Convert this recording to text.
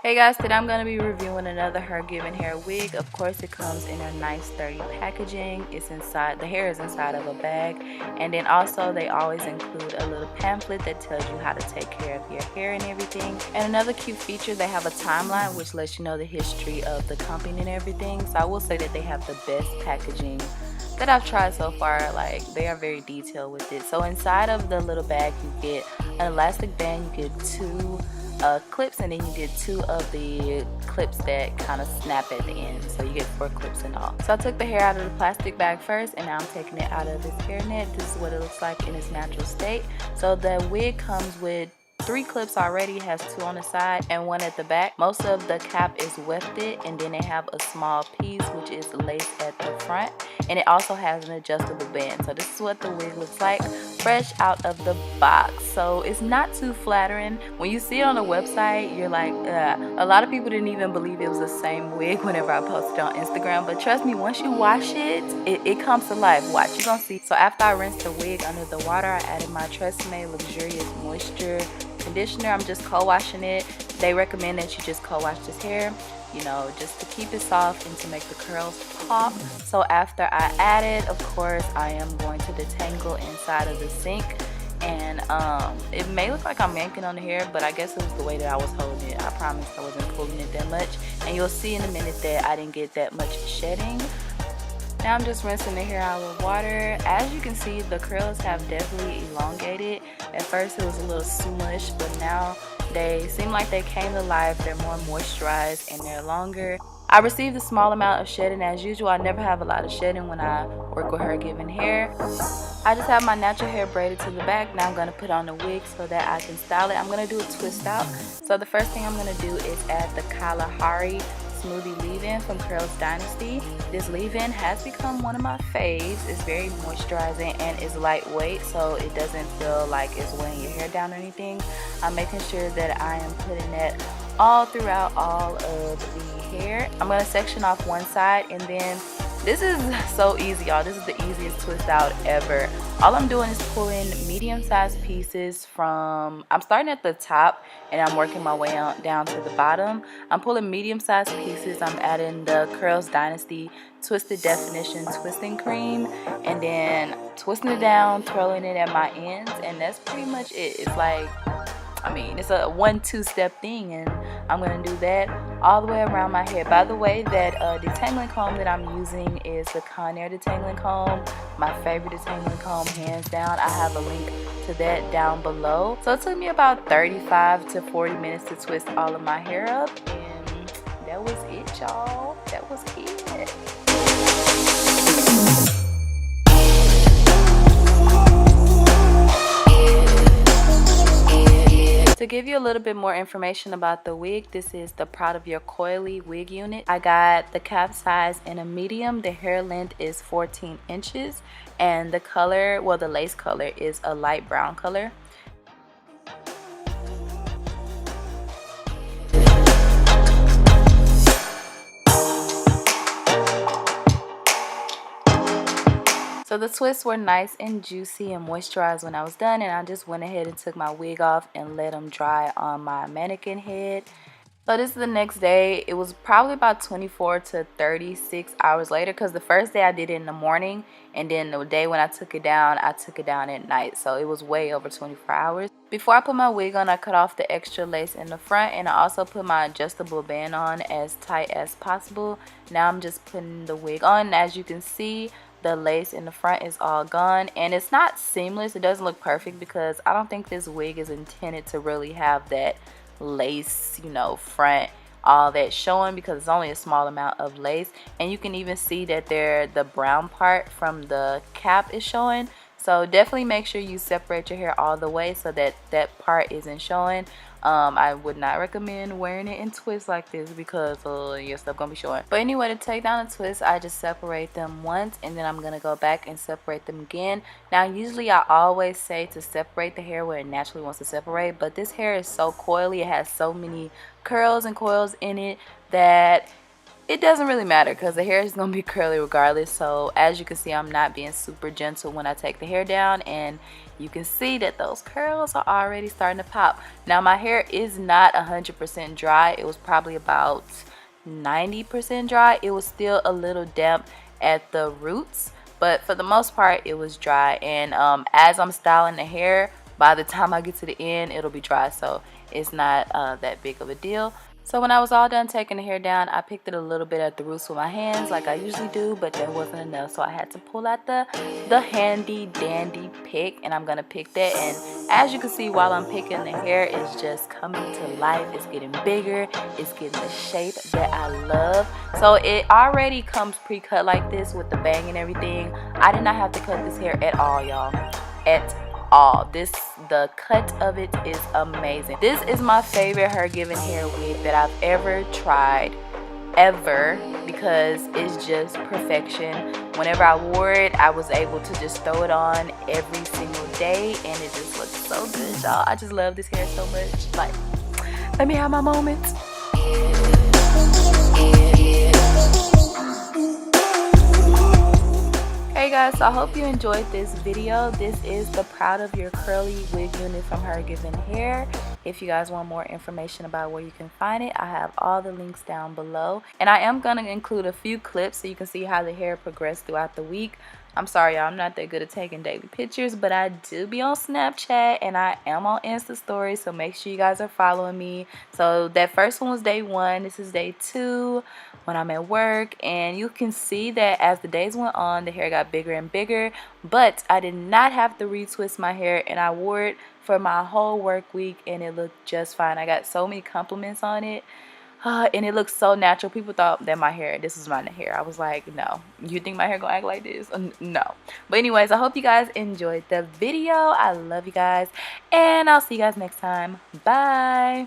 Hey guys, today I'm going to be reviewing another Hergivenhair wig. Of course, it comes in a nice sturdy packaging. It's inside, the hair is inside of a bag. And then also they always include a little pamphlet that tells you how to take care of your hair and everything. And another cute feature, they have a timeline which lets you know the history of the company and everything. So I will say that they have the best packaging that I've tried so far. Like, they are very detailed with it. So inside of the little bag you get an elastic band, you get two clips, and then you get two of the clips that kind of snap at the end, so you get 4 clips in all. So I took the hair out of the plastic bag first, and now I'm taking it out of this hairnet. This is what it looks like in its natural state. So the wig comes with 3 clips already. It has 2 on the side and 1 at the back. Most of the cap is wefted, and then they have a small piece which is laced at the front, and it also has an adjustable band. So this is what the wig looks like fresh out of the box. So it's not too flattering. When you see it on the website, you're like, ugh. A lot of people didn't even believe it was the same wig whenever I posted on Instagram, but trust me, once you wash it, it comes to life. Watch, you're gonna see. So after I rinsed the wig under the water, I added my Tresemme Luxurious Moisture conditioner. I'm just co-washing it. They recommend that you just co-wash this hair, you know, just to keep it soft and to make the curls pop. So after I add it, of course, I am going to detangle inside of the sink. And it may look like I'm yanking on the hair, but I guess it was the way that I was holding it. I promise I wasn't pulling it that much. And you'll see in a minute that I didn't get that much shedding. Now I'm just rinsing the hair out with water. As you can see, the curls have definitely elongated. At first it was a little smush, but now they seem like they came to life. They're more moisturized and they're longer. I received a small amount of shedding as usual. I never have a lot of shedding when I work with Hergivenhair. I just have my natural hair braided to the back. Now I'm going to put on the wig so that I can style it. I'm going to do a twist out. So the first thing I'm going to do is add the Kalahari Smoothie leave-in from Curls Dynasty. This leave-in has become one of my faves. It's very moisturizing and it's lightweight, so it doesn't feel like it's weighing your hair down or anything. I'm making sure that I am putting that all throughout all of the hair. I'm going to section off one side, and then this is so easy, y'all. This is the easiest twist out ever. All I'm doing is pulling medium-sized pieces from, I'm starting at the top and I'm working my way out down to the bottom. I'm pulling medium-sized pieces. I'm adding the Curls Dynasty Twisted Definition Twisting Cream, and then twisting it down, twirling it at my ends, and that's pretty much it. It's like, I mean, it's a 1-2 step thing, and I'm going to do that all the way around my hair. By the way, that detangling comb that I'm using is the Conair detangling comb. My favorite detangling comb, hands down. I have a link to that down below. So it took me about 35 to 40 minutes to twist all of my hair up, and that was it, y'all. That was it. To give you a little bit more information about the wig, this is the Proud of Your Coily wig unit. I got the cap size in a medium. The hair length is 14 inches, and the color, well, the lace color is a light brown color. So the twists were nice and juicy and moisturized when I was done, and I just went ahead and took my wig off and let them dry on my mannequin head. So this is the next day. It was probably about 24 to 36 hours later, because the first day I did it in the morning, and then the day when I took it down at night. So it was way over 24 hours. Before I put my wig on, I cut off the extra lace in the front, and I also put my adjustable band on as tight as possible. Now I'm just putting the wig on. As you can see, the lace in the front is all gone, and it's not seamless. It doesn't look perfect because I don't think this wig is intended to really have that lace, you know, front, all that showing, because it's only a small amount of lace. And you can even see that the brown part from the cap is showing. So definitely make sure you separate your hair all the way so that that part isn't showing. I would not recommend wearing it in twists like this because your stuff gonna be showing. But anyway, to take down the twist, I just separate them once, and then I'm gonna go back and separate them again. Now usually I always say to separate the hair where it naturally wants to separate, but this hair is so coily, it has so many curls and coils in it that it doesn't really matter because the hair is going to be curly regardless. So as you can see, I'm not being super gentle when I take the hair down, and you can see that those curls are already starting to pop. Now my hair is not 100% dry. It was probably about 90% dry. It was still a little damp at the roots, but for the most part it was dry. And as I'm styling the hair, by the time I get to the end, it'll be dry, so it's not that big of a deal. So when I was all done taking the hair down, I picked it a little bit at the roots with my hands like I usually do, but that wasn't enough, so I had to pull out the handy dandy pick, and I'm gonna pick that. And as you can see, while I'm picking, the hair is just coming to life. It's getting bigger, it's getting the shape that I love. So it already comes pre-cut like this with the bang and everything. I did not have to cut this hair at all, y'all, at all. The cut of it is amazing. This is my favorite Hergivenhair wig that I've ever tried, ever, because it's just perfection. Whenever I wore it, I was able to just throw it on every single day, and it just looks so good, y'all. I just love this hair so much. Like, let me have my moments. Hey guys, so I hope you enjoyed this video. This is the Proud of Your Curly wig unit from Hergivenhair. If you guys want more information about where you can find it, I have all the links down below. And I am going to include a few clips so you can see how the hair progressed throughout the week. I'm sorry, y'all, I'm not that good at taking daily pictures, but I do be on Snapchat and I am on Insta Stories, so make sure you guys are following me. So that first one was day 1. This is day 2 when I'm at work, and you can see that as the days went on, the hair got bigger and bigger, but I did not have to retwist my hair, and I wore it for my whole work week, and it looked just fine. I got so many compliments on it. And it looks so natural. People thought that this was my hair. I was like, no. You think my hair gonna act like this? No. But anyways, I hope you guys enjoyed the video. I love you guys. And I'll see you guys next time. Bye.